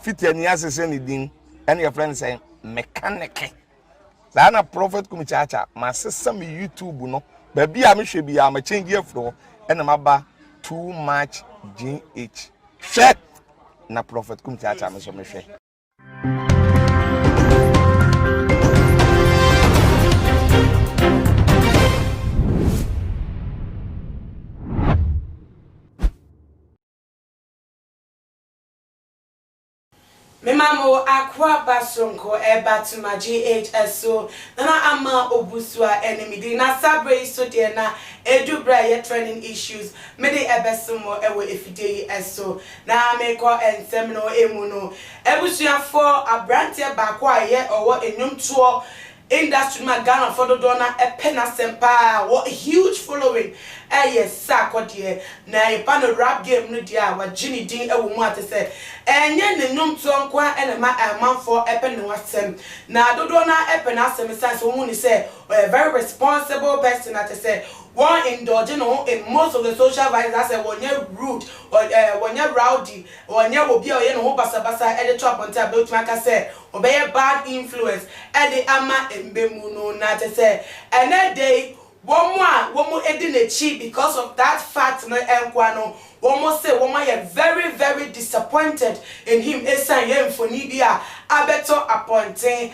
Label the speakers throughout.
Speaker 1: fiti ni asese ni din and your friend say mechanic na prophet kumichacha ma sesa me YouTube no ba bia me hwe bia ma change afro and ma ba too much GH hwe na prophet kumichacha me so me hwe
Speaker 2: Memamo akwa basonko batuma GHSO nana ama obusua enemy na sabre so de na edubra ye training issues mede ebesumo ewe efide eso na meko ensem no emu no ebusua for abrantie baako aye owo enwumtuo industry man Ghana for the donor a penna sempa what a huge following yes Sarkodie na e pa no rap game no dia wa Ginny din e wo mu atese enye ne nnum to nkwa ene ma amanfo e pe ne wasem na dodo na e pe na asem sense wo mu ni say a very responsible person atese one indulging in most of the social violence as a one year rude or one year rowdy or near will be a no basa basa at the top until about maka say obey a bad influence and the ama and bemuno not to say and that day one more edin cheap because of that fact no enquano one say woman you very disappointed in him esan yem for nibia abeto appointing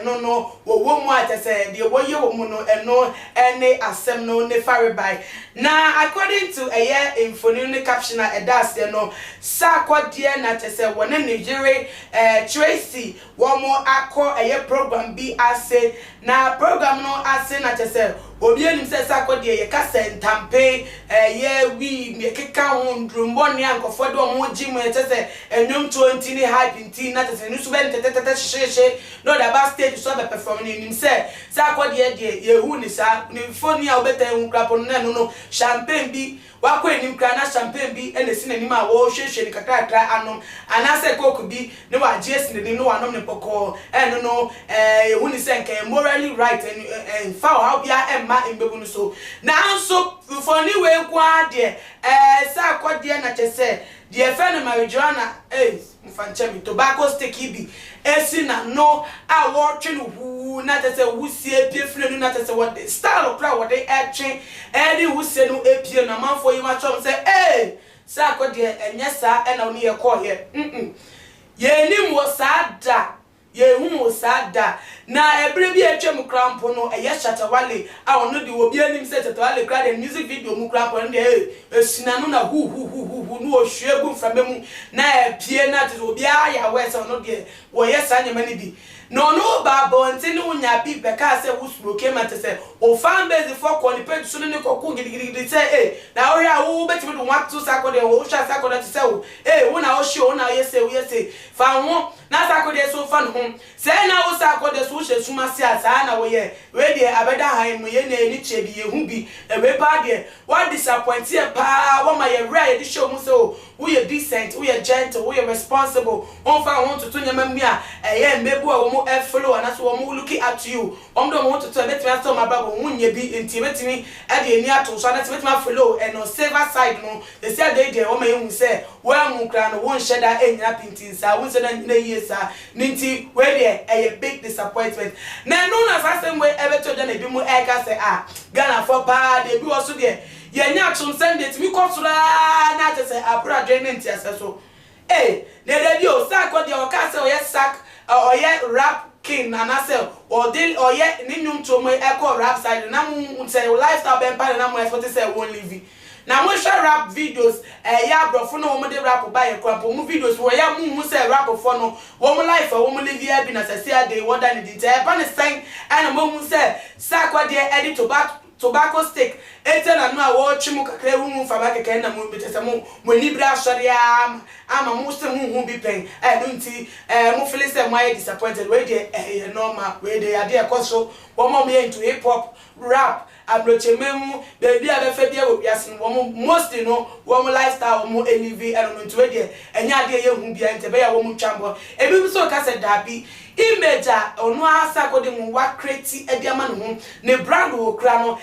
Speaker 2: no wo mu atese de wo ye wo mu no eno ene asem no ne fare by na according to a year infoni caption e das de no Sarkodie na tese wona Nigeria Tracy wo mu akọ a year program bi ase na program no ase na tese obi enim se Sarkodie ye ka sentampe ye wi me keka ndrumboni ankofo de omo gimu tese enwum 20 ni hype nti na tese nusu be sheshe no da ba stage so be perform ni nim se Sarkodie de ye hu ni sa ni phone ya obeta hu krapo no champagne bi wakọ enim kra na champagne bi ene si nanim a wo hwehwe ni kakra anom anase coke bi ne wa gs ne no anom ne poko eno no ye hu ni se nke morally right and foul how bia emma embebu no so na so for ni we kwa de Sarkodie na chese de fe na marijuana mfanche tobacco stick bi esi na no a wo twe no hu na tese wusie piefle no na tese what style of crowd what they twe edi wusie no epie na manfo yi ma chom say Sarkodie enyesa e na oni ye call here ye nim wo sada ye hu wo sada na ebre bi etwem krampo no eye Shatawale a ono de obi anim se Shatawale kra the music video mu krampo no de esina no na hu no ohwegu mfamemu na epie na de obi aya we se ono de wo yes anyama ni bi no babo nti ni unya bi beka se wo smoke ma te se o fan base for ko ni page so ni ko gidigidi se na o ya wo betimi do wat to Sarkodie wo sha Sarkodie te se wo wo na o shi o na yes fa ho na Sarkodie so fan ho se na wo Sarkodie so she suma si asa na wo ye we de abeda han mu ye na eni che bi ye hu bi e we pa de what disappoint ye pa wo ma ye re ye show mu so we are decent, we are gentle, we are responsible. On fa want to nyama mi a mbebu a wo mo follow and so wo mo looking up to you. Do want to let me tell my brother wunye bi intimately e de ni ato so na let me follow and on saver side no. They say they dey wo ma hu say where mu kra no won sheda enyina pintin sa won say na nyina yie sa ninti we dey a big disappointment. Na no na fasem we ebeto da na bi mu e ka say Ghana for pa dey bi also there. Ye nya chum send it mi kosura na te say abra drainant aseso na dey o Sarkodie o ka say o ye sack o ye rap king na na say o dey o ye ni nyum to mo e ko rap side na mu say lifestyle ben pa na mo e for say won live na mo share rap videos ya brofo no mo dey rap ba ye kwampo mo videos wo ya mu say rap for no wo mo life wo mo live ya bi na say dey wonder ni dey pa ne sign and mo mu say Sarkodie edit tobacco stick etena no a wo twimu kakra hu fa ba keke na mo betese mo ni bra asori ama mo se hu bi pen no nti mo feel say mo are disappointed we dey normal we dey ade ekoso wo mo me into hip hop rap abrochememu baby abefa bia wo biase wo mo mostly no wo mo lifestyle wo mo elivi no nti we dey enya ade ye hu bia ntebe ya wo mo twambo ebi so ka se dabi image onu Sarkodie mu wa create ediama no ne brand wo kra no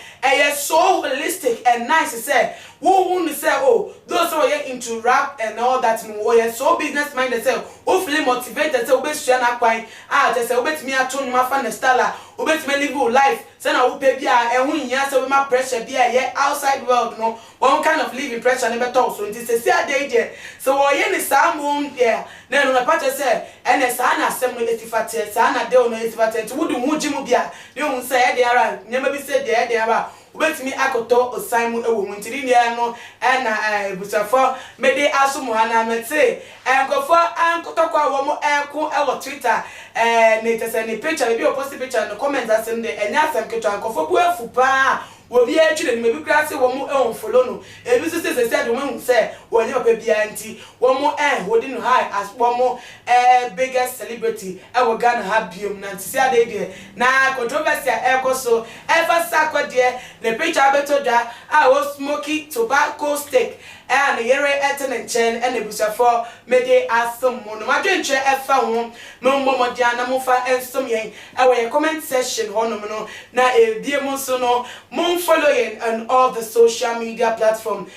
Speaker 2: so holistic and nice say who say, oh, those who are into rap and all that, who are so business minded, say, who feel motivated, say, obey Shana Quine, just say, obey me, I told my fan stella, obey me live life, send a pay beer, and when you answer with my pressure beer, yeah, outside world, no, one kind of living pressure never talk, so it is a day, so why any sound, yeah, then on a patch say, and a son assembly if I tell, son, I don't know if I tell, would you move Jimubia, you won't say they are, never be said they are. Wait me akoto osanmu ewo muntiri nia no na busafo mede asomo ana mete enkofo ankoto kwa wo mo enko ewo Twitter ne tese ne picture bi o post picture no comment asem de enya asem keto ankofo bu afu pa wo bi atwire ne mebi krase wo mo e follow no ebi so se do mo se wo nya papa bia nti wo mo hodi no high as wo mo biggest celebrity ewo Ghana ha biom na ntisi ade de na controversy ekoso ever Sarkodie the picture beto da was smoky tobacco stick and the yere etten and chen and the busafo mede asom no madwenche efa ho no momodia na mofa ensom yen our comment section hono no na ebiem so no mon following on all the social media platform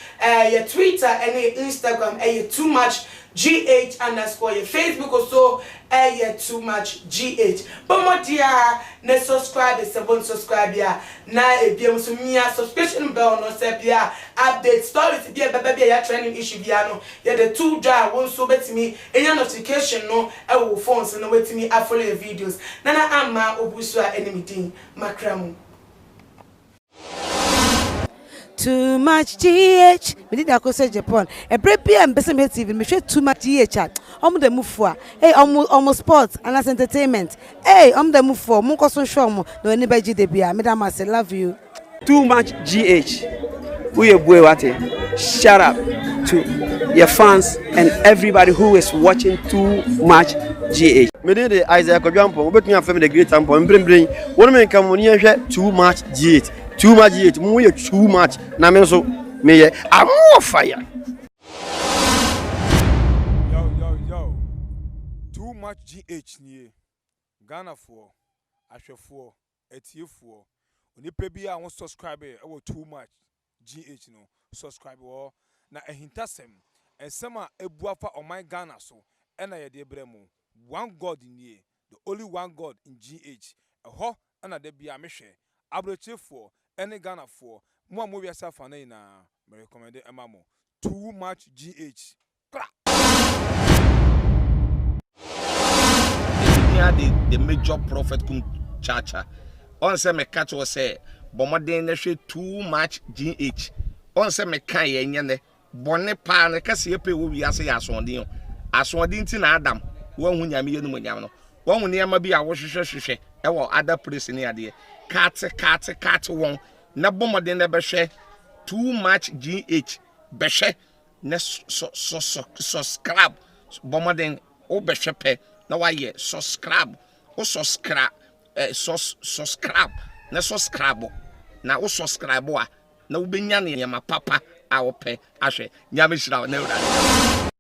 Speaker 2: your Twitter and your Instagram your too much GH underscore your Facebook also yeah too much GH but more dear na subscribe is a subscribe ya na ebiem so mia subscription bell no se bia update stories bia baba ya trending issue bia no ya the two jar won so betimi enya notification no e wo phones no wetimi a follow your videos nana amma obusu a enemy din makramu.
Speaker 3: Too much GH. We did that say Japan. A break and best TV. Me share too much GH. The move for. Hey, almost sports and as entertainment. Hey, the move for. Munko so show mo. No anybody de bia. Madam, I say love you.
Speaker 4: Too much GH. We boy what? Shout out to your fans and everybody who is watching Too Much GH. Me did the Isaac Ojampo. We bet me after the great tempo. Bring. One man come on here. Too much GH. Too much GH. More too much. Na me so me I'm more fire.
Speaker 5: Yo. Too much GH nie. Ghana for. Ahwe for. Etie for. Onipa bia won subscribe e wo too much GH no. Subscribe wo na ehintasem. Ensema ebuafa on my Ghana so. Ena ye de bremu. One God nie. The only one God in GH. Eho ana de bia mehwe. Abroche for. Any Ghana for more movie yourself and me recommend Emamo. Too much GH.
Speaker 1: The major prophet kum chacha. On say me catch was say bomoden na hwe too much GH. On say me kan ye nyene bone pa na kase epe wo wi ase ya asondin. Asondin ti na Adam wo hu nyame ye no nyam no. Wo hu ne ma bi a wo hwehwehwehwe e wo other place ni ade. Cat won na bomoden na behwe too much GH behwe na subscribe bomoden o behwe pe na wa ye subscribe o subscribe subscribe na subscribe na o subscribe a na wo benya ne yama papa a wo pe ahwe nyame hira na ura